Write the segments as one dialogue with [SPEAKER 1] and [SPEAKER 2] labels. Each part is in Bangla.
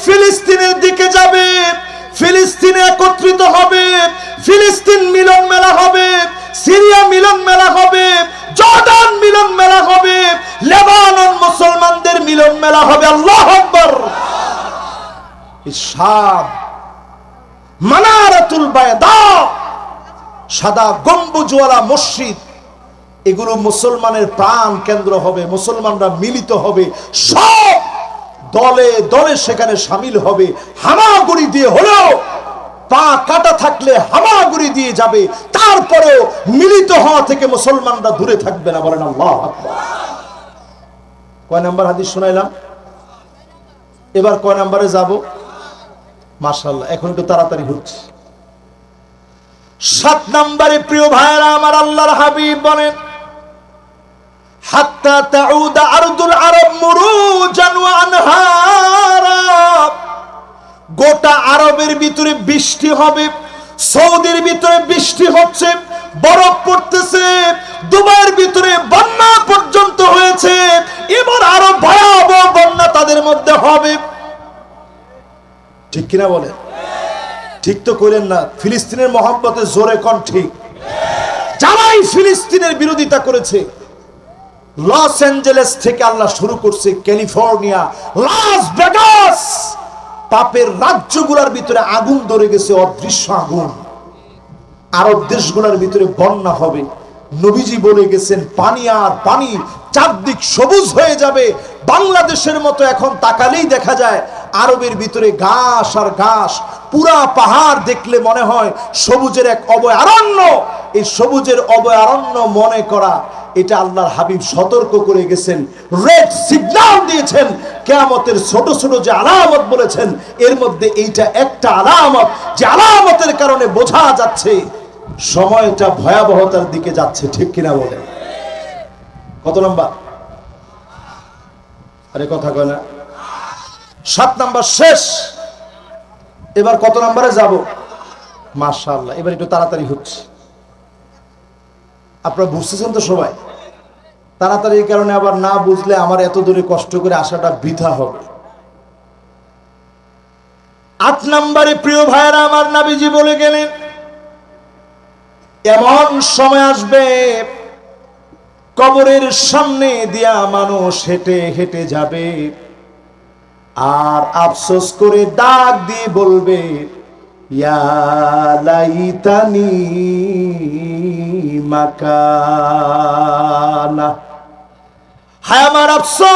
[SPEAKER 1] ফিলিস্তিনের দিকে যাবে, ফিলিস্তিনে একত্রিত হবে, ফিলিস্তিন মিলন মেলা হবে, সিরিয়া মিলন মেলা হবে, জর্ডান মিলন মেলা হবে, লেবানন মুসলমানদের মিলন মেলা হবে। আল্লাহু আকবার। শাম মানারাতুল বায়দা, সাদা গম্বুজওয়ালা মসজিদ, এগুলো মুসলমানের প্রাণ কেন্দ্র হবে। মুসলমানরা মিলিত হবে, সব দলে দলে সেখানে শামিল হবে। হামাগুড়ি দিয়ে হলেও, পা কাটা থাকলে হামাগুড়ি দিয়ে যাবে, তারপরেও মিলিত হওয়া থেকে মুসলমানরা দূরে থাকবে না। বলেন আল্লাহু আকবার। কয় নাম্বার হাদিস শোনাইলাম? এবার কয় নাম্বারে যাব? মাশাআল্লাহ, এখন একটু তাড়াতাড়ি হচ্ছে। 7 নম্বরে প্রিয় ভাইরা আমার, আল্লাহর হাবিব বলেন, হাত্তা তাউদা আরদুল আরব মুরুজান ওয়া আনহারা, গোটা আরবের ভিতরে বৃষ্টি হবে। সৌদির ভিতরে বৃষ্টি হচ্ছে, বরফ পড়তেছে, দুবাইয়ের ভিতরে বন্যা পর্যন্ত হয়েছে। এবার আরো ভয়াবহ বন্যা তাদের মধ্যে হবে। ঠিক কিনা বলেন? ঠিক তো করেন না? ফিলিস্তিনের মহব্বতে জোরে কোন ঠিক? যারাই ফিলিস্তিনের বিরোধিতা করেছে, লস অ্যাঞ্জেলেস থেকে আল্লাহ শুরু করছে, ক্যালিফোর্নিয়া, লাস ভেগাস, পাপের রাজ্যগুলোর ভিতরে আগুন ধরে গেছে, অদৃশ্য আগুন। আরব দেশগুলোর ভিতরে বন্যা হবে। নবীজি বলে গেছেন, পানি আর পানি, চারদিক সবুজ হয়ে যাবে। বাংলাদেশের মতো এখন তাকালেই দেখা যায় আরবের ভিতরে ঘাস আর ঘাস, পুরা পাহাড় দেখলে মনে হয় সবুজের এক অভয়ারণ্য। এই সবুজের অভয়ারণ্য মনে করা, এটা আল্লাহর হাবিব সতর্ক করে গেছেন, রেড সিগন্যাল দিয়েছেন। কিয়ামতের ছোট ছোট যে আলামত বলেছেন, এর মধ্যে এইটা একটা আলামত, যে আলামতের কারণে বোঝা যাচ্ছে সময়টা ভয়াবহতার দিকে যাচ্ছে। ঠিক কিনা বলেন? কত নাম্বার? আরে কথা কয় না। 7 নাম্বার শেষ। এবার কত নাম্বারে যাব? মাশাআল্লাহ, এবার একটু তাড়াতাড়ি হচ্ছে। আপনারা বুঝতেছেন তো সবাই? তাড়াতাড়ির কারণে আবার না বুঝলে আমার এত দূরে কষ্ট করে আসাটা বৃথা হবে। 8 নম্বরে প্রিয় ভাইরা আমার, নবীজি বলে গেলেন, এমন সময় আসবে কবরের সামনে দিয়া মানুষ হেঁটে হেঁটে যাবে, আর আফসোস করে ডাক দিয়ে বলবে, ইয়া লাইতানি মাকানা, হায় আমার আফসোস,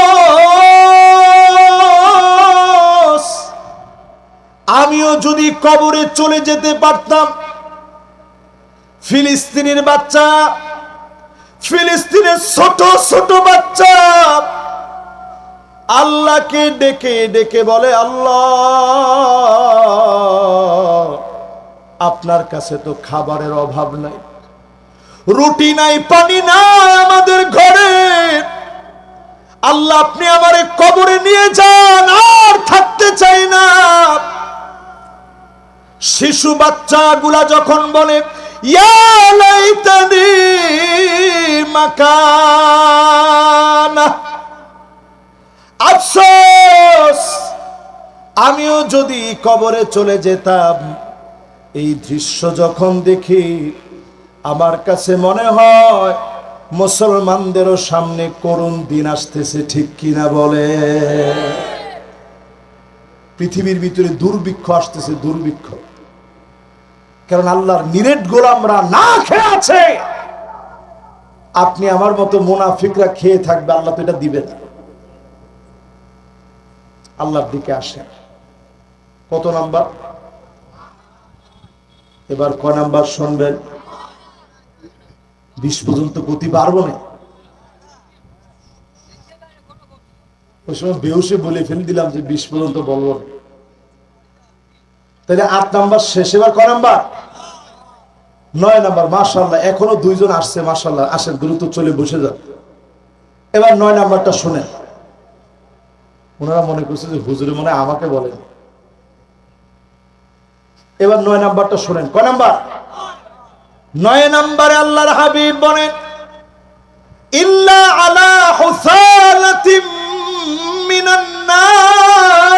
[SPEAKER 1] আমিও যদি কবরে চলে যেতে পারতাম। ফিলিস্তিনের বাচ্চা, ফিলিস্তিনের ছোট ছোট বাচ্চা আল্লাহকে ডেকে ডেকে বলে, আল্লাহ, আপনার কাছে তো খাবারের অভাব নাই, রুটি নাই, পানি নাই আমাদের ঘরে। আল্লাহ, আপনি আমারে কবরে নিয়ে যান, আর থাকতে চাই না। শিশু বাচ্চাগুলা যখন বলে, ইয়া লাইতানি মাকানা, আফসোস, আমিও যদি কবরে চলে যেতাম। এই দৃশ্য যখন দেখি, আমার কাছে মনে হয় মুসলমানদেরও সামনে করুণ দিন আসতেছে। ঠিক কিনা বলে? পৃথিবীর ভিতরে দুর্ভিক্ষ আসতেছে, দুর্ভিক্ষ। কারণ আল্লাহর নিরেট গোলামরা না খেয়ে আছে। আপনি আমার মতো মুনাফিকরা খেয়ে থাকবে, আল্লাহ তো এটা দিবে না। আল্লাহর দিকে আসেন। কত নাম্বার? এবার ক নাম্বার শুনবেন? 20 পর্যন্ত গতি পারবো না। ওই সময় বেহুশে বলে ফেলে দিলাম যে 20 পর্যন্ত বলবো না। তাহলে 8 নাম্বার শেষ। এবার ক নাম্বার? 9 নাম্বার। মাশাআল্লাহ, এখনো 2 জন আসছে। মাশাআল্লাহ, আসেন, দ্রুত চলে বসে যান। এবার 9 নাম্বারটা শুনেন। ওনারা মনে করছে যে হুজুরে মনে আমাকে বলেন। এবার 9 নাম্বারটা শুনেন। ক নাম্বার? 9 নম্বরে আল্লাহর হাবিব বলেন, ইল্লা আলা হুসালাতিম মিনান নার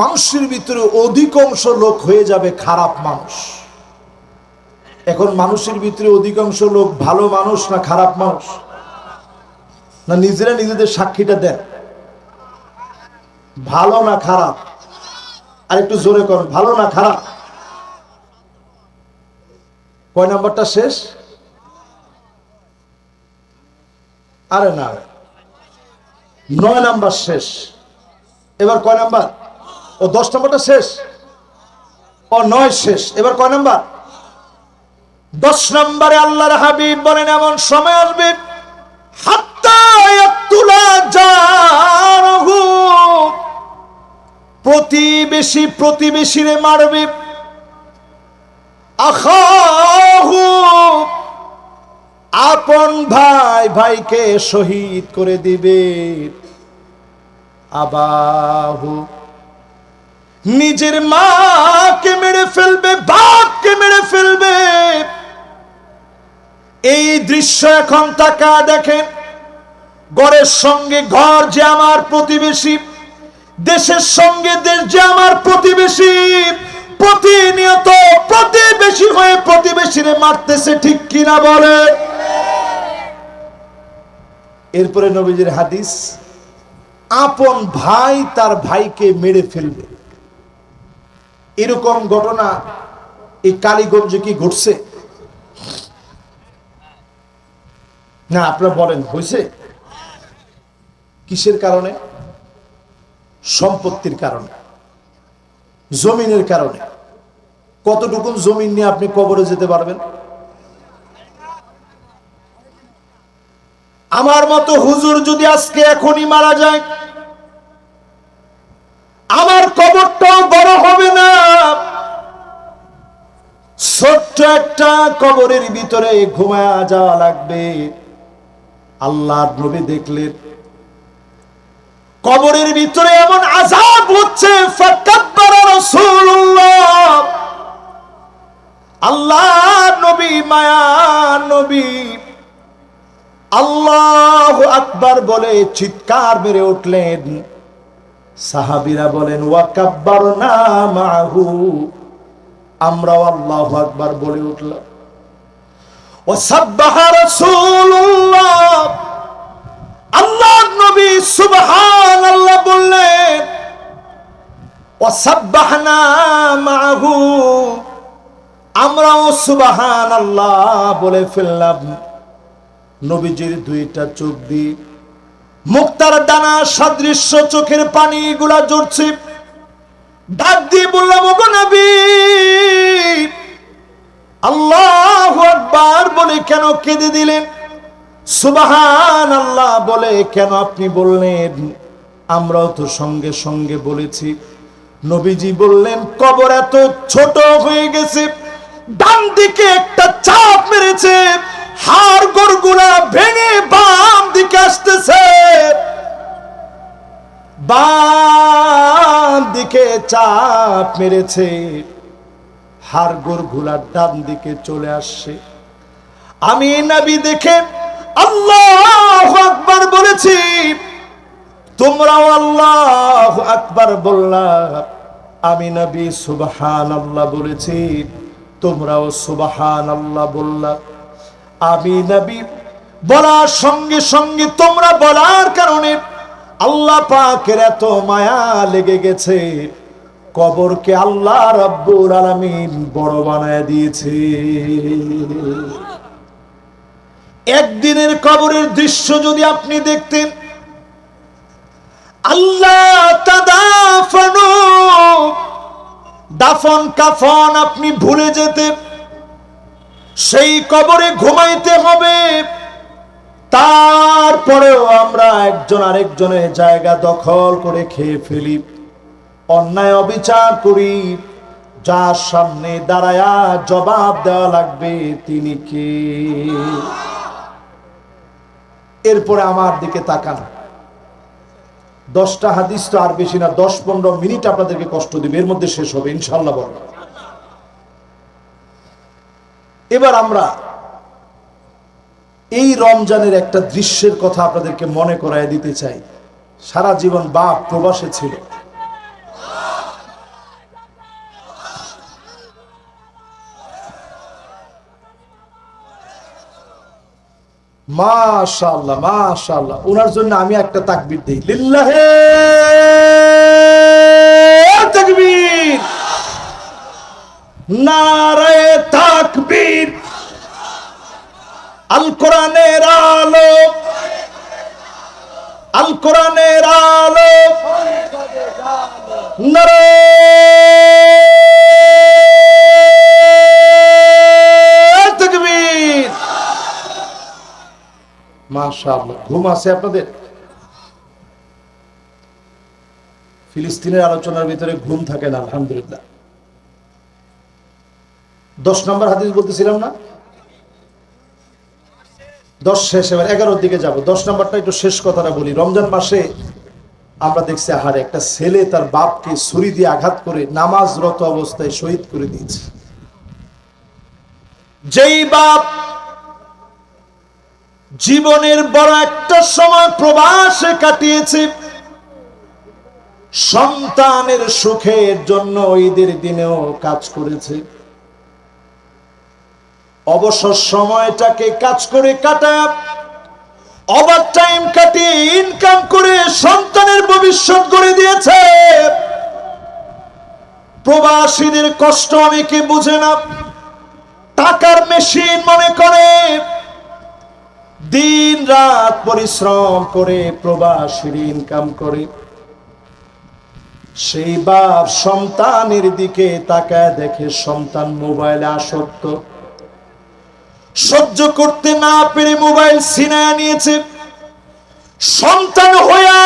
[SPEAKER 1] মানুষের ভিতরে অধিকাংশ লোক হয়ে যাবে খারাপ মানুষ। এখন মানুষের ভিতরে অধিকাংশ লোক ভালো মানুষ না খারাপ মানুষ? না নিজেরা নিজেদের সাক্ষীটা দেন, ভালো না খারাপ? আর একটু জোরে করুন, ভালো না খারাপ? কয় নাম্বারটা শেষ? আরে না, 9 নাম্বার শেষ। এবার কয় নাম্বার? ও 10 নাম্বারটা শেষ, ও 9 শেষ। এবার কয় নাম্বার? 10 নম্বরে আল্লাহর হাবিব বলেন এমন সময় আসবে হাত্তা ইয়াকতুলা জারহু, প্রতিবেশী প্রতিবেশীরে মারবে, আখাহু, আপন ভাই ভাইকে শহীদ করে দিবে, আবাহু, নিজের মাকে মেরে ফেলবে, বাপকে মেরে ফেলবে। এই দৃশ্য এখন তাকা দেখেন, ঘরের সঙ্গে ঘর যে আমার প্রতিবেশী, দেশের সঙ্গে দেশ যে আমার প্রতিবেশী, প্রতিনিয়ত প্রতিবেশী হয়ে প্রতিবেশীরে মারতেছে, ঠিক কিনা বলে? এরপরে নবীজির হাদিস, আপন ভাই তার ভাইকে মেরে ফেলবে। এরকম ঘটনা এই কালীগঞ্জে কি ঘটছে? না আপনারা বলেন হয়েছে? কিসের কারণে? সম্পত্তির কারণে, জমিনের কারণে। কতটুকুন জমিন নিয়ে আপনি কবরে যেতে পারবেন? আমার মতো হুজুর যদি আজকে এখনই মারা যায়, আমার কবরটাও বড় হবে না, ছোট্ট একটা কবরের ভিতরে ঘুমায়া যাওয়া লাগবে। আল্লাহর নবী দেখলেন কবরের ভিতরে এমন আযাব হচ্ছে, ফাকাব্বারা রাসূলুল্লাহ, আল্লাহর নবী, মায়ার নবী আল্লাহু আকবার বলে চিৎকার মেরে উঠলেন। সাহাবীরা বলেন ওয়া কাব্বারনা মাহু, আমরাও আল্লাহু আকবার বলে উঠলাম। ওয়া সাব্বাহা রাসূলুল্লাহ, আল্লাহর নবী সুবহানাল্লাহ বললেন। ওয়া সাব্বাহনা মাহু, আমরাও সুবহানাল্লাহ বলে ফেললাম। নবীজির দুইটা চোখ দিয়ে মুক্তার দানা সাদৃশ্য চোখের পানিগুলা ঝরছে। ডাক দিয়ে বললাম ওগো নবী, আল্লাহু আকবার বলে কেন কেঁদে দিলেন? সুবহানাল্লাহ বলে কেন আপনি বললেন? আমরাও তো সঙ্গে সঙ্গে বলেছি। নবীজি বললেন কবর এত ছোট হয়ে গেছে, ডান দিকে একটা চাপ মেরেছে, হাড় গোড়গুলা ভেঙে বাম দিকে আসতেছে, বাম দিকে চাপ মেরেছে, হাড় গোড়গুলা ডান দিকে চলে আসছে। আমি নবী দেখে আল্লাহু আকবার বলেছি, তোমরাও আল্লাহু আকবার বললা। আমি নবী সুবহানাল্লাহ বলেছি, তোমরাও সুবহানাল্লাহ বললা। আমি নবী বলার সঙ্গে সঙ্গে তোমরা বলার কারণে আল্লাহ পাকের এত মায়া লেগে গেছে, কবরকে আল্লাহ রাব্বুল আলামিন বড় বানায় দিয়েছে। একদিনের কবরের দৃশ্য যদি আপনি দেখতেন, আল্লাহ তাদাফানু, দাফন কাফন আপনি ভুলে যেতেন, সেই কবরে ঘুমাইতে হবে। তারপরেও আমরা একজন আরেকজনের জায়গা দখল করে খেয়ে ফেলি, অন্যায় অবিচার করি। যার সামনে দাঁড়ায়া জবাব দেওয়া লাগবে তিনি কে? এরপরে আমার দিকে তাকান। 10টা হাদিস তো আর বেশি না, 10-15 মিনিট আপনাদেরকে কষ্ট দিবে, এর মধ্যে শেষ হবে ইনশাআল্লাহ। বল, এবার আমরা এই রমজানের একটা দৃশ্যের কথা আপনাদেরকে মনে করায় দিতে চাই। সারা জীবন বাপ প্রবাসে ছিল, মাশাআল্লাহ মাশাআল্লাহ। ওনার জন্য আমি একটা তাকবীর দেই, লিল্লাহে তাকবীর, নারে তাকবীর। আল কোরআনের আলো, আল কোরআনের আলো, নারে তাকবীর। মাশাআল্লাহ। ঘুম আছে আপনাদের? ফিলিস্তিনের আলোচনার ভিতরে ঘুম থাকে না, আলহামদুলিল্লাহ। 10 নম্বর হাদিস বলতেছিলাম না? 10 শেষ, এবার 11-র দিকে যাব। 10 নম্বরটা একটু শেষ কথাটা বলি। রমজান মাসে আমরা দেখছি আহারে, একটা ছেলে তার বাপকে ছুরি দিয়ে আঘাত করে নামাজরত অবস্থায় শহীদ করে দিয়েছে। যেই বাপ জীবনের বড় একটা সময় প্রবাসে কাটিয়েছে, সন্তানের সুখের জন্য ঈদের দিনেও কাজ করেছে, অবসর সময়টাকে কাজ করে কাটায়, ওভার টাইম কাটিয়ে ইনকাম করে সন্তানের ভবিষ্যৎ গড়ে দিয়েছে। প্রবাসীদের কষ্ট অনেকে বুঝে না, টাকার মেশিন মনে করে, দিন রাত পরিশ্রম করে প্রবাসীর ইনকাম করে। সেই বাপ সন্তানের দিকে তাকায় দেখে সন্তান মোবাইলে আসক্ত, সহ্য করতে না পেরে মোবাইল ছিনায় নিয়েছে। সন্তান হইয়া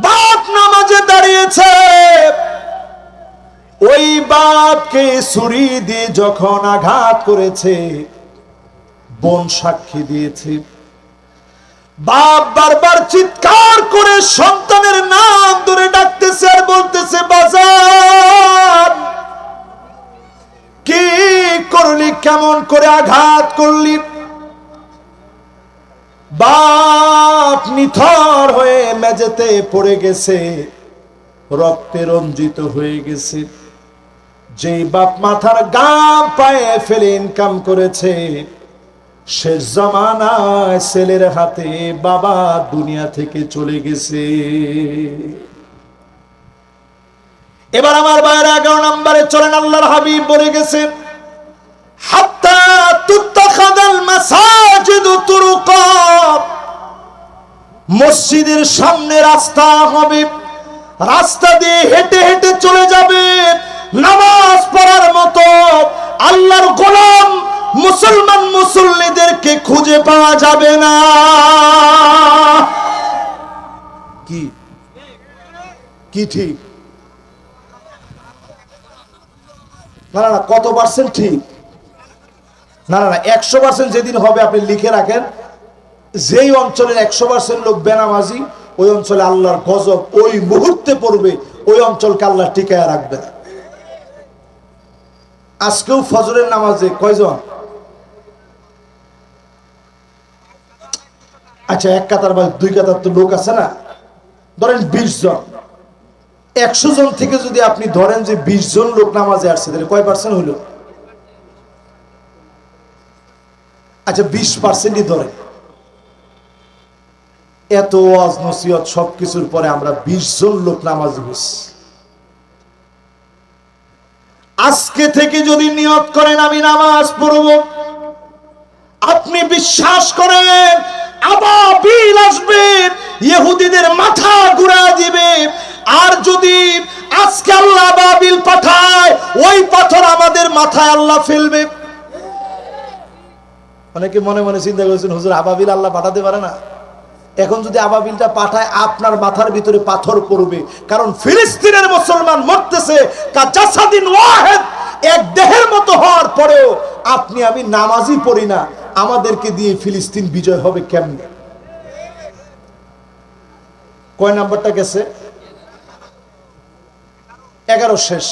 [SPEAKER 1] বাপ নামাজে দাঁড়িয়েছে, ওই বাপকে ছুরি দিয়ে যখন আঘাত করেছে, বোন সাক্ষী দিয়েছে। বাপ বারবার চিৎকার করে সন্তানের নাম ধরে ডাকতেছে আর বলতেছে, বাজার কি করলি, কেমন করে আঘাত করলি। বাপ নিথর হয়ে মেঝেতে পড়ে গেছে, রক্তে রঞ্জিত হয়ে গেছে। যেই বাপ মাথার গাম পায়ে ফেলে ইনকাম করেছে, শেষ জামানায় ছেলের হাতে বাবা দুনিয়া থেকে চলে গেছে। এবার আমার ভাইয়ের 11 নম্বরে চলেন। আল্লাহর হাবিব বলে গেছেন, হাত্তা তুত্তাখাদাল মাসাজিদু তুরুকা, মসজিদের সামনে রাস্তা হবে, রাস্তা দিয়ে হেঁটে হেঁটে চলে যাবে, নামাজ পড়ার মতো আল্লাহর গোলাম মুসলমান মুসল্লিদেরকে খুঁজে পাওয়া যাবে না। কি কি ঠিক না? না, কত পার্সেন্ট ঠিক? না না না, 100% যেদিন হবে আপনি লিখে রাখেন, যেই অঞ্চলের 100% লোক বেনামাজি, ওই অঞ্চলে আল্লাহর গজব ওই মুহূর্তে পড়বে, ওই অঞ্চলকে আল্লাহ টিকায় রাখবে না। আজকেও ফজরের নামাজে কয়জন? আচ্ছা, 1 কাতার বা 2 কাতার তো লোক আছে না, ধরেন 20 জন। 100 জন থেকে যদি আপনি ধরেন যে 20 জন লোক নামাজে আসছে, তাহলে কয় পার্সেন্ট হইল? আচ্ছা, 20%ই ধরেন। এত ওয়াজ নসিহত সবকিছুর পরে আমরা 20 জন লোক নামাজি হইছি। আজকে থেকে যদি নিয়ত করেন আমি নামাজ পড়ব, আপনি বিশ্বাস করেন আবাবিল আসবে, ইহুদিদের মাথা ঘুরা দিবে। আর যদি আজকে আল্লাহ আবাবিল পাঠায়, ওই পাথর আমাদের মাথায় আল্লাহ ফেলবে। অনেকে মনে মনে চিন্তা করেছেন, হুজুর আবাবিল আল্লাহ পাঠাতে পারে না? এখন যদি আবাবিলটা পাঠায়, আপনার মাথার ভিতরে পাথর পড়বে। কারণ ফিলিস্তিনের মুসলমান মরতেছে কাজাসাদিন ওয়াহিদ, এক দেহের মতো হওয়ার পরেও আপনি আমি নামাজই পড়ি না, আমাদেরকে দিয়ে ফিলিস্তিন বিজয় হবে কেমনে? কয় নাম্বারটা গেছে? 11 শেষ।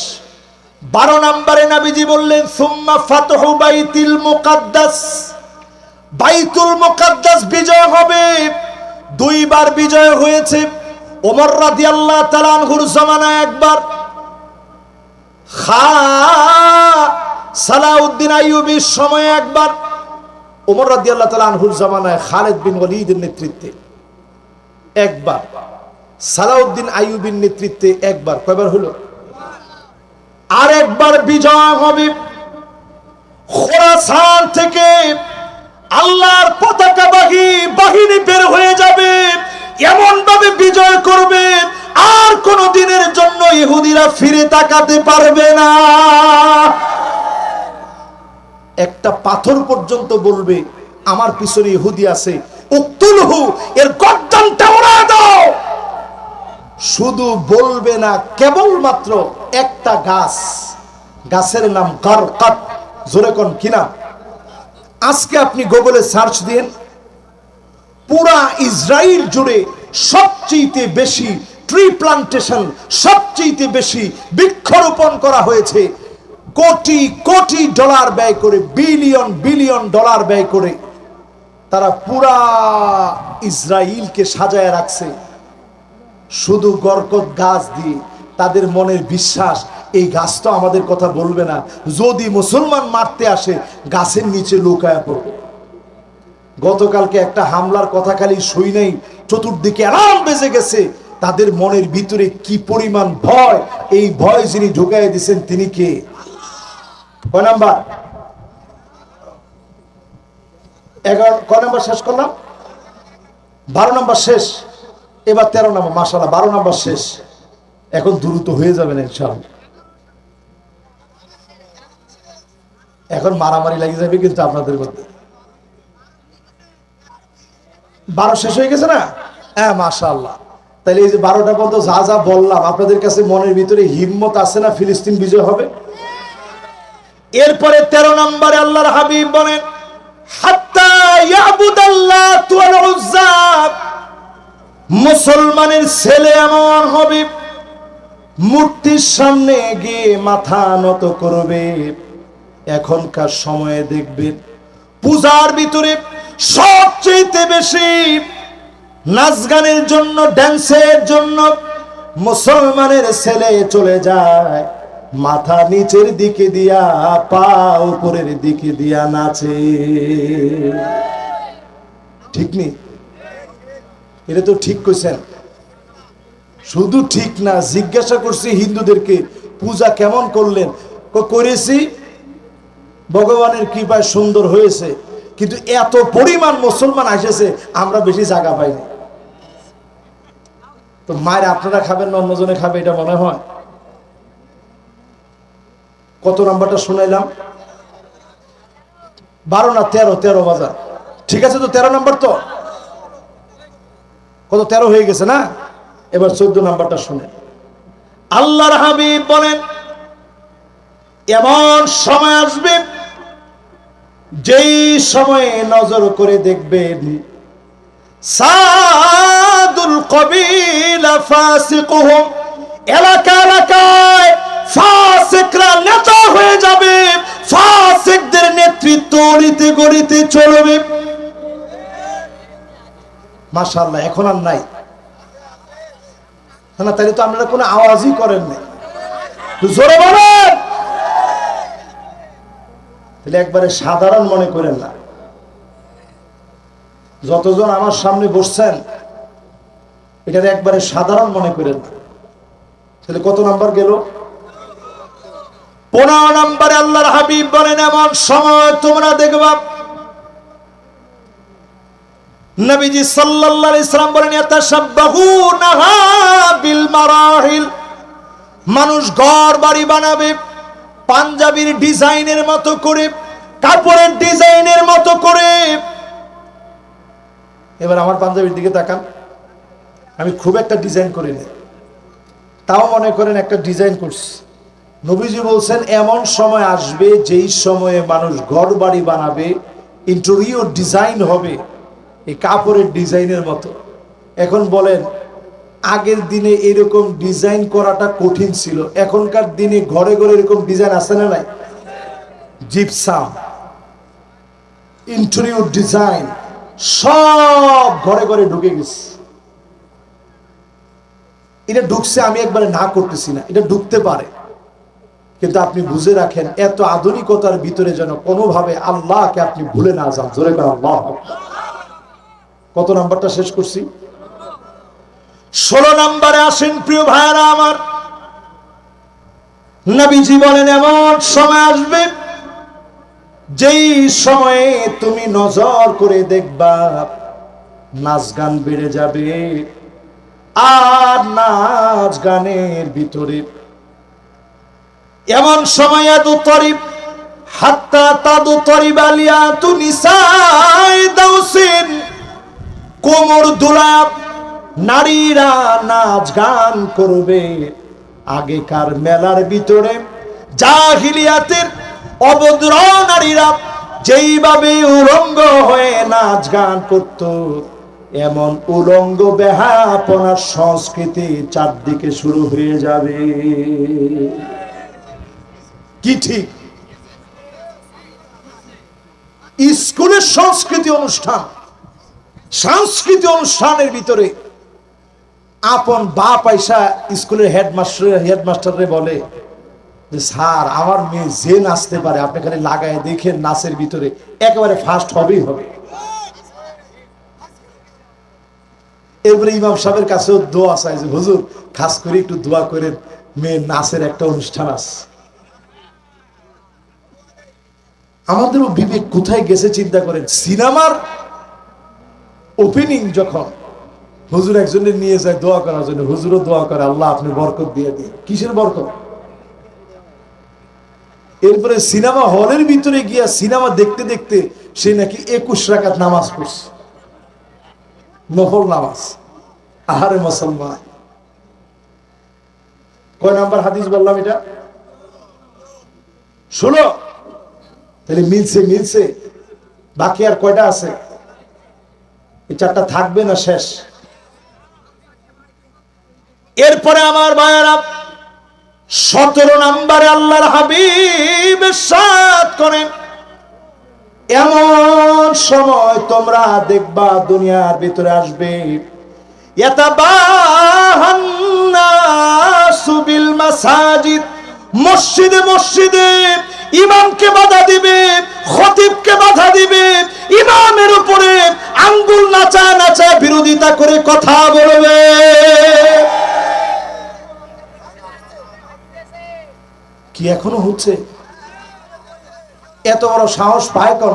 [SPEAKER 1] 12 নম্বরে নবীজি বললেন, সুম্মা ফাতহু বাইতুল মুকাদ্দাস, বাইতুল মুকাদ্দাস বিজয় হবে। 2 বার বিজয় হয়েছে। ওমর রাদিয়াল্লাহু তাআলা আনহুর জামানায় একবার, সালাউদ্দিন আইয়ুবীর সময়ে একবার, ওমর রাদিয়াল্লাহু তাআলা আনহুর জামানায় খালিদ বিন ওয়ালিদের নেতৃত্বে একবার, সালাউদ্দিন আইয়ুবীর নেতৃত্বে একবার, কয়বার হলো? আর একবার বিজয় হবে। খোরাসান থেকে আল্লাহর পতাকাবাহী বাহিনী বের হয়ে যাবে, এমন ভাবে বিজয় করবে আর কোন দিনের জন্য ইহুদিরা ফিরে তাকাতে পারবে না। একটা পাথর পর্যন্ত বলবে আমার পিছনে ইহুদি আছে, উকতুলহু, এর গর্দানটা উড়ায় দাও। শুধু বলবে না, কেবলমাত্র একটা গাছ, গাছের নাম গারকাত, জোরে কোন কি নাম? আজকে আপনি গুগলে সার্চ দিন, পুরা ইসরায়েল জুড়ে সবচেয়ে বেশি ট্রি প্লান্টেশন, সবচেয়ে বেশি বৃক্ষরোপণ করা হয়েছে, কোটি কোটি ডলার ব্যয় করে, বিলিয়ন বিলিয়ন ডলার ব্যয় করে তারা পুরা ইসরায়েলকে সাজায় রাখছে শুধু গরকত গাছ দিয়ে। তাদের মনের বিশ্বাস এই গাছ তো আমাদের কথা বলবে না, যদি মুসলমান মারতে আসে গাছের নিচে লুকায়া পড়বে। গতকালকে একটা হামলার কথা খালি শুই নাই, চতুর্দিকে অ্যালার্ম বেজে গেছে। তাদের মনের ভিতরে কি পরিমাণ ভয়, এই ভয় যিনি ঢুকাই দিয়েছেন তিনি কে? কয় নাম্বার? 11 কয় নাম্বার শেষ করলাম? 12 নাম্বার শেষ, এবার 13 নাম্বার। মাশাআল্লাহ, 12 নাম্বার শেষ। এখন দ্রুত হয়ে যাবেন ইনশাআল্লাহ। এখন মারামারি লাগিয়ে যাবে কিন্তু আপনাদের মধ্যে। 12 শেষ হয়ে গেছে না? হ্যাঁ, মাশাআল্লাহ। তাহলে এই যে 12টা পর্যন্ত যা যা বললাম, আপনাদের কাছে মনের ভিতরে হিম্মত আছে না ফিলিস্তিন বিজয় হবে? এরপরে 13 নম্বরে আল্লাহর হাবিব বলেন, হাত্তা ইয়াবুদাল্লাত ওয়াল উজ্জা, মুসলমানের ছেলে এমন হবে মূর্তির সামনে গিয়ে মাথা নত করবে। এখনকার সময়ে দেখবেন পূজার ভিতরে সবচেয়ে বেশি নাচ গানের জন্য, ড্যান্সের জন্য মুসলমানের ছেলে চলে যায় মাথা নিচের দিকে দিয়া, পা উপরের দিকে দিয়া নাচে। ঠিক নেই? এটা তো ঠিক কইছেন। শুধু ঠিক না, জিজ্ঞাসা করছি হিন্দুদেরকে পূজা কেমন করলেন, করেছি ভগবানের কৃপায় সুন্দর হয়েছে, কিন্তু এত পরিমাণ মুসলমান এসেছে আমরা বেশি জায়গা পাইনি। তো মায়ের আপনারা খাবেন না অন্যজনে খাবে, এটা মনে হয়? কত নাম্বারটা শুনাইলাম? 12 না 13 বাজার, ঠিক আছে তো 13 নাম্বার তো কত 13 হয়ে গেছে না? এবার 14 নাম্বারটা শুনে আল্লাহর হাবিব বলেন, এমন সময় আসবে যেই সময়ে নজর করে দেখবেন সাদুল কবিলা ফাসিকুহুম, এলাকা এলাকায় ফাসিকরা নেতা হয়ে যাবে, ফাসিকদের নেতৃত্ব গড়িতে গড়িতে চলবে। মাশাআল্লাহ, এখন আর নাই না? তাহলে তো আপনারা কোনো আওয়াজই করেন না, জোরে বলেন। তাহলে একবারে সাধারণ মনে করেন না। যতজন আমার সামনে বসছেন এটার একবারে সাধারণ মনে করেন না। তাহলে কত নাম্বার গেল? 15 নম্বরে আল্লাহর হাবিব বলেন, এমন সময় তোমরা দেখবা, নবীজি সাল্লাল্লাহু আলাইহি সাল্লাম বলেন, ইয়াতাশাব্বাহুনা বিল মারাহিল, মানুষ ঘর বাড়ি বানাবে পাঞ্জাবির ডিজাইনের মতো করে, কাপড়ের ডিজাইনের মতো করে। এবার আমার পাঞ্জাবির দিকে তাকান, আমি খুব একটা ডিজাইন করিনি, তাও মনে করেন একটা ডিজাইন করছি। নবীজি বলছেন এমন সময় আসবে যেই সময়ে মানুষ ঘর বাড়ি বানাবে, ইন্টেরিয়র ডিজাইন হবে এই কাপড়ের ডিজাইনের মতো। এখন বলেন, আগের দিনে এরকম ডিজাইন করাটা কঠিন ছিল, এখনকার দিনে ঘরে ঘরে এরকম ডিজাইন আছে না নাই? জিপসাম, ইন্টেরিয়র ডিজাইন সব ঘরে ঘরে ঢুকে গেছে। এটা ঢুকছে, আমি একবারে না করতেছি না, এটা ঢুকতে পারে, কিন্তু আপনি বুঝে রাখেন, এত আধুনিকতার ভিতরে যেন কোনোভাবে আল্লাহকে আপনি ভুলে না যান। জোরে করে আল্লাহ। কত নাম্বারটা শেষ করছি? 16 নম্বরে আসেন প্রিয় ভাইরা আমার। নবীজি বলেন, এমন সময় আসবে যেই সময়ে তুমি নজর করে দেখবা নাচ গান বেড়ে যাবে, আর নাচ গানের ভিতরে এমন সময় এত তরিব হাত্তা তাদু তরিবালিয়া তু নিসাই দাউসিন, কোমর দুলাপ নারীরা নাচ গান করবে। আগেকার মেলার ভিতরে জাহিলিয়াতের অভদ্র নারীরা যেইভাবে উলঙ্গ হয়ে নাচ গান করত, এমন উলঙ্গ বেহাপনার সংস্কৃতি চারদিকে শুরু হয়ে যাবে। কি ঠিক? স্কুলের সংস্কৃতি অনুষ্ঠান, সাংস্কৃতিক অনুষ্ঠানের ভিতরে আপন বাপ আইসা স্কুলের হেডমাস্টারে বলে যে স্যার, আমার মেয়ে যে নাচতে পারে আপনি খালি লাগায় দেখেন, নাচের ভিতরে একেবারে ফার্স্ট হবেই হবে। এরপরে ইমাম সাহেবের কাছেও দোয়া চাই যে হুজুর খাস করে একটু দোয়া করেন, মেয়ের নাচের একটা অনুষ্ঠান আছে। আমাদেরও বিবেক কোথায় গেছে চিন্তা করেন। সিনেমার ওপেনিং যখন হুজুর একজনের নিয়ে যায় দোয়া করার জন্য, হুজুরও দোয়া করে আল্লাহ আপনি বরকত দিয়ে দিন। কিসের বরকত? এরপরে সিনেমা হলের ভিতরে গিয়া সিনেমা দেখতে দেখতে সে নাকি 21 রাকাত নামাজ পড়ছে, নফল নামাজ। আহারে মুসলমান, কয় নাম্বার হাদিস বললাম এটা? 16। তাহলে মিলছে মিলছে, বাকি আর কয়টা আছে? এই 4টা থাকবে না শেষ? এরপরে আমার ভাইয়েরা 17 নম্বরে আল্লাহর হাবিব ইরশাদ করেন, এমন সময় তোমরা দেখবা দুনিয়ার ভিতরে আসবে ইয়াতাবাহান নাসু বিল মাসাজিদ, মসজিদে মসজিদে ইমামকে বাধা দিবে, খতিবকে বাধা দিবে, ইমামের উপরে আঙ্গুল নাচা নাচা বিরোধিতা করে কথা বলবে। কি এখনো হচ্ছে? এত বড় সাহস পায় কোন?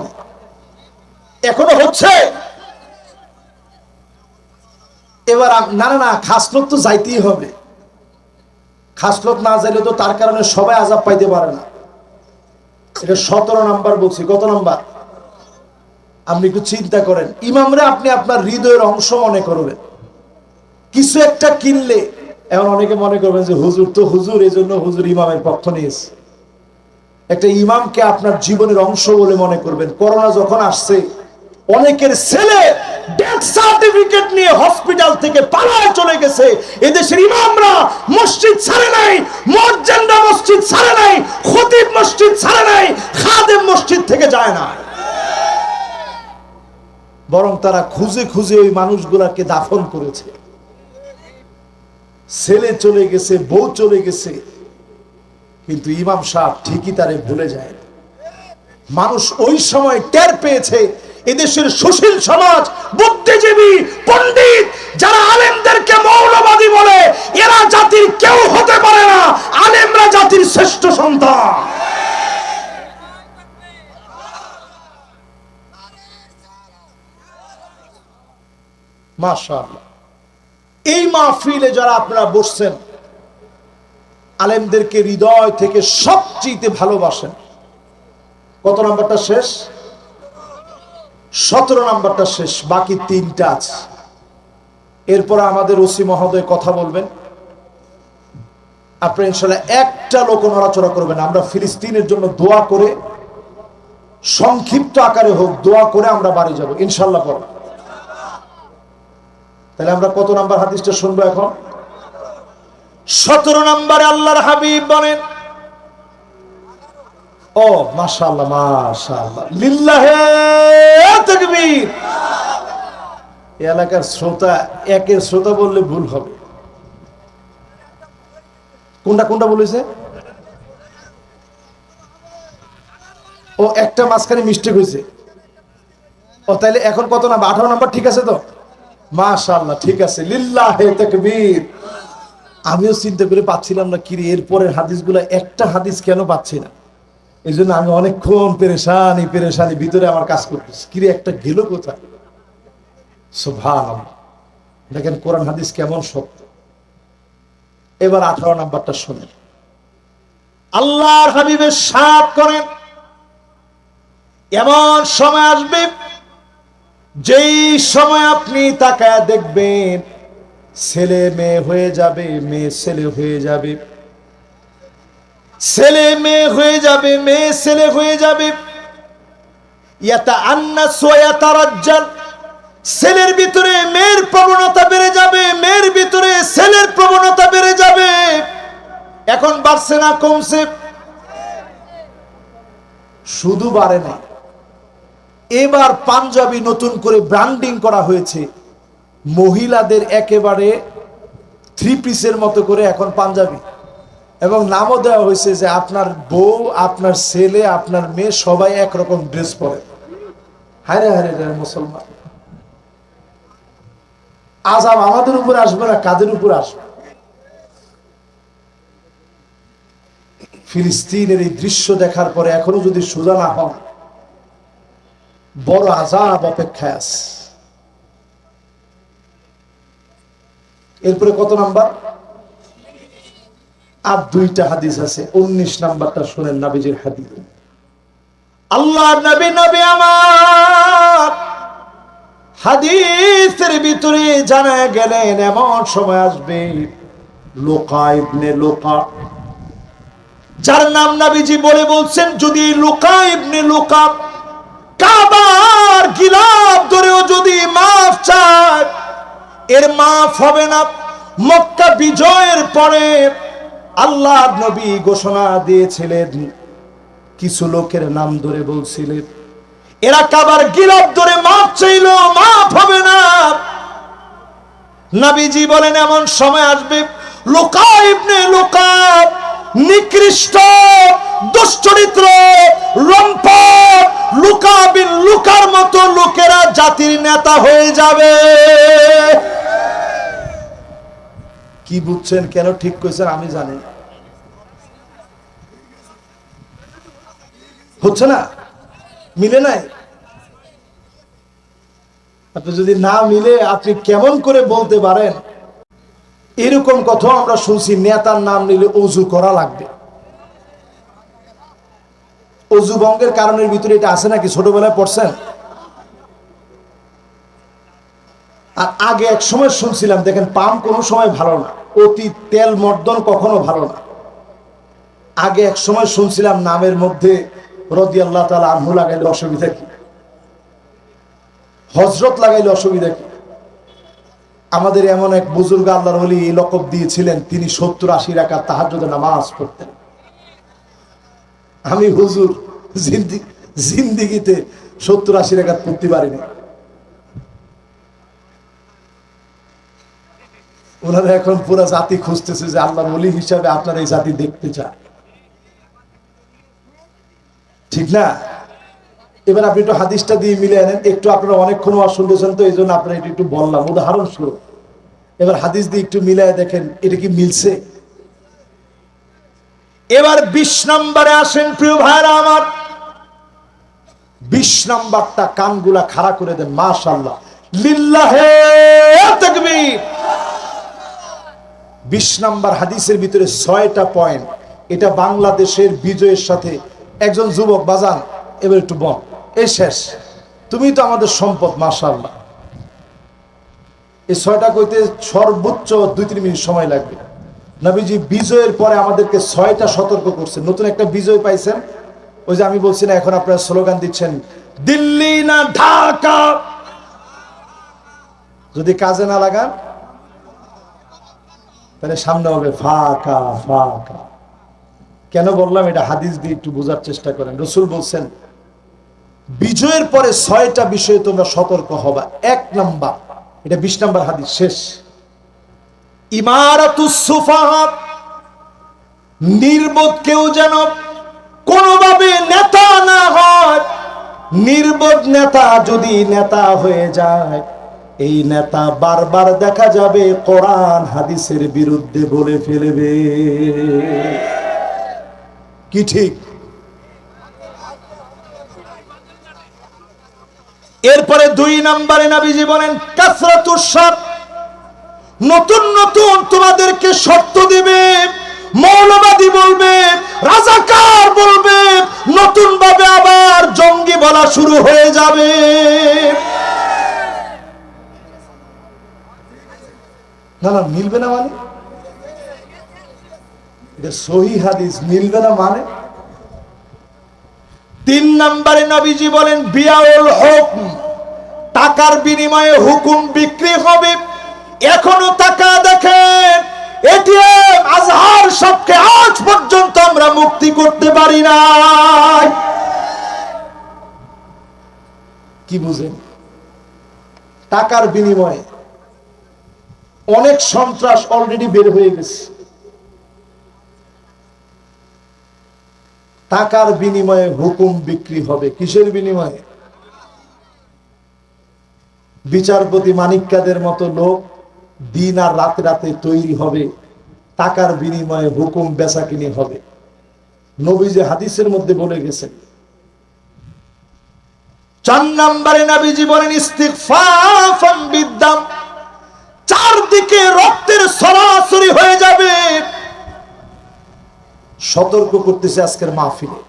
[SPEAKER 1] এখনো হচ্ছে। এবার না না না, খাস লোক তো যাইতেই হবে। খাস লোক না যাইলে তো তার কারণে সবাই আযাব পাইতে পারে না। এটা 17 নাম্বার বলছি। কত নাম্বার? আপনি একটু চিন্তা করেন, ইমামরা আপনি আপনার হৃদয়ের অংশ মনে করবেন। কিছু একটা কিনলে এখন অনেকে মনে করবেন যে হুজুর তো হুজুর, এই জন্য হুজুর ইমামের পক্ষ নিয়েছে। একটা ইমামকে আপনার জীবনের অংশ বলে মনে করবেন। করোনা যখন আসছে, অনেকের ছেলে ডেথ সার্টিফিকেট নিয়ে হসপিটাল থেকে পালায় চলে গেছে। এদেশের ইমামরা মসজিদ ছাড়ে নাই, মুয়াজ্জিনরা মসজিদ ছাড়ে নাই, খতিব মসজিদ ছাড়ে নাই, খাদেম মসজিদ থেকে যায় না, বরং তারা খুঁজে খুঁজে ওই মানুষগুলাকে দাফন করেছে। ছেলে চলে গেছে, বউ চলে গেছে, কিন্তু ইমাম সাহেব ঠিকই তারে ভুলে যায়। মানুষ ওই সময় টের পেয়েছে এদেশের সুশীল সমাজ, বুদ্ধিজীবী, পণ্ডিত যারা আলেমদেরকে মৌলবাদী বলে, এরা জাতির কেউ হতে পারে না। আলেমরা জাতির শ্রেষ্ঠ সন্তান। মাশাআল্লাহ। এই মাহফিলে যারা আপনারা বসছেন, আলেমদেরকে হৃদয় থেকে সবচেয়ে ভালোবাসেন। কত নাম্বারটা শেষ? 17 নাম্বারটা শেষ, বাকি 3টা আছে। এরপর আমাদের ওসি মহোদয় কথা বলবেন। আপনারা ইনশাআল্লাহ একটা লোক নড়াচড়া করবেন। আমরা ফিলিস্তিনের জন্য দোয়া করে, সংক্ষিপ্ত আকারে হোক, দোয়া করে আমরা বাড়ি যাব ইনশাআল্লাহ। পর তাহলে আমরা কত নাম্বার হাদিসটা শুনবো এখন? 17 নম্বরে আল্লাহর হাবিব বলেন, ও মাশাআল্লাহ মাশাআল্লাহ, লিল্লাহে তাকবীর। এই এলাকার শ্রোতা, একের শ্রোতা বললে ভুল হবে। কোনটা কোনটা বলেছে? ও একটা মাঝখানে মিস্টেক হয়েছে। ও তাইলে এখন কত নাম্বার? 18 নাম্বার ঠিক আছে তো? মাশাআল্লাহ ঠিক আছে, লিল্লাহে তাকবীর। আমিও চিন্তা করে পাচ্ছিলাম না কি রে, এরপরের হাদিসগুলো একটা হাদিস কেন পাচ্ছি না। এই জন্য আমি অনেকক্ষণ পেরেশানি ভিতরে আমার কাজ করতেছি, কি রে একটা গেল কোথায়। সুবহানাল্লাহ, দেখেন কোরআন হাদিস কেমন সত্য। এবার 18 নাম্বারটা শুনেন। আল্লাহর হাবিবের সাথ করেন, এমন সময় আসবে যেই সময় আপনি তাকায় দেখবেন ছেলে মেয়ে হয়ে যাবে, মেয়ে ছেলে হয়ে যাবে, ছেলে মেয়ে হয়ে যাবে, মেয়ে ছেলে হয়ে যাবে। ইয়াতাআন্নাস ওয়া ইয়াতারাজ্জাল, ছেলের ভিতরে মেয়ের প্রবণতা বেড়ে যাবে, মেয়ের ভিতরে ছেলের প্রবণতা বেড়ে যাবে। এখন বাড়ছে না কমছে? শুধু বাড়ে না, এবার পাঞ্জাবি নতুন করে ব্র্যান্ডিং করা হয়েছে, মহিলাদের একেবারে 3 পিসের মতো করে এখন পাঞ্জাবি, এবং নামও দেওয়া হয়েছে যে আপনার বউ, আপনার ছেলে, আপনার মেয়ে সবাই একরকম ড্রেস পরে। হায় রে হায় রে মুসলমান, আযাব আমাদের উপর আসবে না, কাদের উপর আসবে? ফিলিস্তিনের এই দৃশ্য দেখার পরে এখনো যদি সোজা না হন, বড় আযাব অপেক্ষায় আছে। এরপরে কত নাম্বার? আর 2টা হাদিস আছে। 19 নাম্বারটা শুনেন, নবীজির হাদিস। আল্লাহর নবী আমার হাদিসের ভিতরে জানা গেলেন এমন সময় আসবে, লুকা ইবনে লুকা, যার নাম নবীজি বলছেন, যদি লুকা ইবনে লুকা কাবার গিলাফ ধরেও যদি মাফ চায়, এর মাফ হবে না। মক্কা বিজয়ের পরে আল্লাহর নবী ঘোষণা দিয়েছিলেন, কিছু লোকের নাম ধরে বলছিলেন, এরা কাবার গিলাফ ধরে মাফ চাইল, মাফ হবে না। নবীজি বলেন এমন সময় আসবে, লুকা ইবনে লুকা নিকৃষ্ট, দুশ্চরিত্র, লম্পট লুকা বিন লুকার মতো লোকেরা জাতির নেতা হয়ে যাবে। কি বুঝছেন? কেন ঠিক কইছেন আমি জানি, হচ্ছে না, মিলে নাই। আপনি যদি না মিলে আপনি কেমন করে বলতে পারেন? এরকম কথা আমরা শুনছি, নেতার নাম নিলে ওযু করা লাগবে। ওযু ভঙ্গের কারণের ভিতরে এটা আছে নাকি? ছোটবেলায় পড়ছেন? আর আগে এক সময় শুনছিলাম, দেখেন পান কোনো সময় ভালো না, অতি তেল মর্দন কখনো ভালো না। আগে এক সময় শুনছিলাম নামের মধ্যে রাদিয়াল্লাহু তাআলা আনহু লাগাইলে অসুবিধা কি, হযরত লাগাইলে অসুবিধা কি? আমাদের এমন এক বুজুর্গ আল্লাহর ওলি এই লকব দিয়েছিলেন, তিনি 70-80 রাকাত তাহাজ্জুদের নামাজ পড়তেন। আমি হুজুর জিন্দিগিতে 70-80 রাকাত পড়তে পারিনি। ওনারা এখন পুরো জাতি খুঁজতেছে যে আল্লাহর ওলি হিসাবে আপনারা এই জাতি দেখতে চান, ঠিক না? এবার আপনি একটু হাদিসটা দিয়ে মিলে আনেন, একটু আপনারা অনেকক্ষণ ওয়াজ শুনতেছেন তো এই জন্য আপনারা একটু বললাম উদাহরণস্বরূপ। এবার হাদিস দিয়ে একটু মিলায় দেখেন এটা কি মিলছে। এবার 20 নম্বরে আসেন প্রিয় ভাইরা আমার, 20 নাম্বারটা কানগুলা খাড়া করে দেন, মাশাআল্লাহ, লিল্লাহে তাকবীর। 20 নাম্বার হাদিসের ভিতরে 6টা পয়েন্ট। এটা বাংলাদেশের বিজয়ের সাথে। একজন যুবক বাজান এবার একটু বল, এই শেষ, তুমি তো আমাদের সম্পদ, মাশাআল্লাহ। এই 6টা কইতে সর্বোচ্চ 2-3 মিনিট সময় লাগবে। নবীজি বিজয়ের পরে আমাদেরকে 6টা সতর্ক করছেন। নতুন একটা বিজয় পাইছেন, ওই যে আমি বলছি না, এখন আপনারা স্লোগান দিচ্ছেন দিল্লি না ঢাকা, যদি কাজে না লাগান তাহলে সামনে হবে ফাঁকা ফাঁকা। কেন বললাম এটা? হাদিস দিয়ে একটু বোঝার চেষ্টা করেন। রাসূল বলছেন বিজয়ের পরে 6টা বিষয়ে তোমরা সতর্ক হবা। 1 নাম্বার, এটা 20 নাম্বার হাদিস শেষ, ইমারাতুস সুফাহা, নির্বোধ কেউ যেন কোনোভাবে নেতা না হয়, নির্বোধ নেতা যদি নেতা হয়ে যায়, এই নেতা বারবার দেখা যাবে কোরআন হাদিসের বিরুদ্ধে বলে ফেলবে। কি ঠিক? এরপরে 2 নম্বরে নবীজি বলেন কাসরাতুস শর্ত, নতুন নতুন তোমাদেরকে শর্ত দিবে, মৌলবাদী বলবে, রাজাকার বলবে, নতুন ভাবে আবার জঙ্গি বলা শুরু হয়ে যাবে। না না, মিলবে না মানে? এটা সহিহ হাদিস, মিলবে না মানে? 3 নম্বরে নবীজি বলেন বিয়াউল হুকম, টাকার বিনিময়ে হুকুম বিক্রি হবে। এখনো টাকা দেখেন, এটিএম, আজহার সবকে আজ পর্যন্ত আমরা মুক্তি করতে পারি না। কি বুঝেন? টাকার বিনিময়ে অনেক সন্ত্রাস অলরেডি বের হয়ে গেছে। টাকার বিনিময়ে হুকুম বিক্রি হবে। কিসের বিনিময়ে? বিচারপতি মানিক্যাদের মতো লোক দিন আর রাতে রাতে তৈরি হবে, টাকার বিনিময়ে হুকুম বেচাকিনি হবে। নবীজি হাদিসের মধ্যে বলে গেছেন। 4 নম্বরে নবীজি বলেন ইস্তিগফাফান বিদ্দাম, চারদিকে রক্তের সরাসরি হয়ে যাবে। সতর্ক করতেছে আজকের মাহফিলে,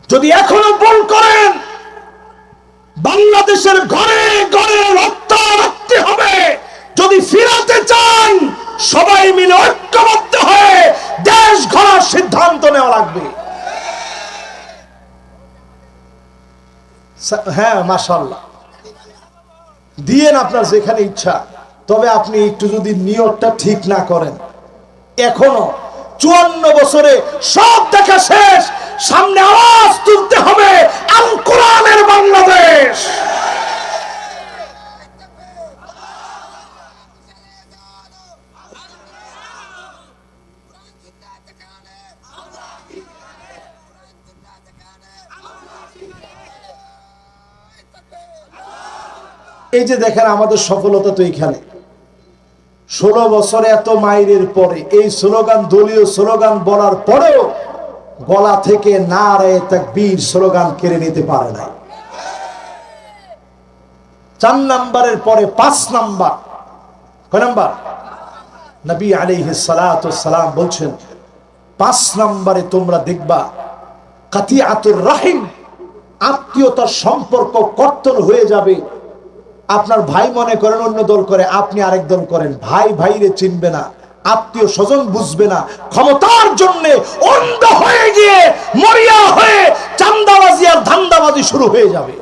[SPEAKER 1] যদি এখনো ভুল করেন, বাংলাদেশের ঘরে ঘরে রক্তারক্তি হবে। যদি ফিরাতে চান, সবাই মিলে ঐক্যবদ্ধ হয়ে দেশ গড়ার সিদ্ধান্ত নেওয়া লাগবে। হ্যাঁ, মাশাআল্লাহ দিয়েন আপনার যেখানে ইচ্ছা, তবে আপনি একটু যদি নিয়তটা ঠিক না করেন, এখনো 54 বছরে সব দেখা শেষ, সামনে আওয়াজ তুলতে হবে আল কোরআনের বাংলাদেশ। এই যে দেখেন আমাদের সফলতা তো এইখানে। 16 বছরে এত মাইরের পরে এই স্লোগান, দলীয় স্লোগান বলার পরেও গলা থেকে নারে তাকবীর স্লোগান কেড়ে নিতে পারে না। 4 নম্বরের পরে 5 নম্বর। কয় নম্বর? নবী আলাইহিস সালাতু ওয়াস সালাম বলছেন 5 নম্বরে তোমরা দেখবা কাতিয়াতুর রাহিম, আত্মীয়তার সম্পর্ক কর্তন হয়ে যাবে। আপনার ভাই মনে করেন অন্য দল করে, আপনি আরেক দল করেন, ভাই ভাইরে চিনবে না, আত্মীয় স্বজন বুঝবে না, ক্ষমতার জন্য অন্ধ হয়ে গিয়ে মরিয়া হয়ে চান্দাবাজি আর ধান্দাবাজি শুরু হয়ে যাবে।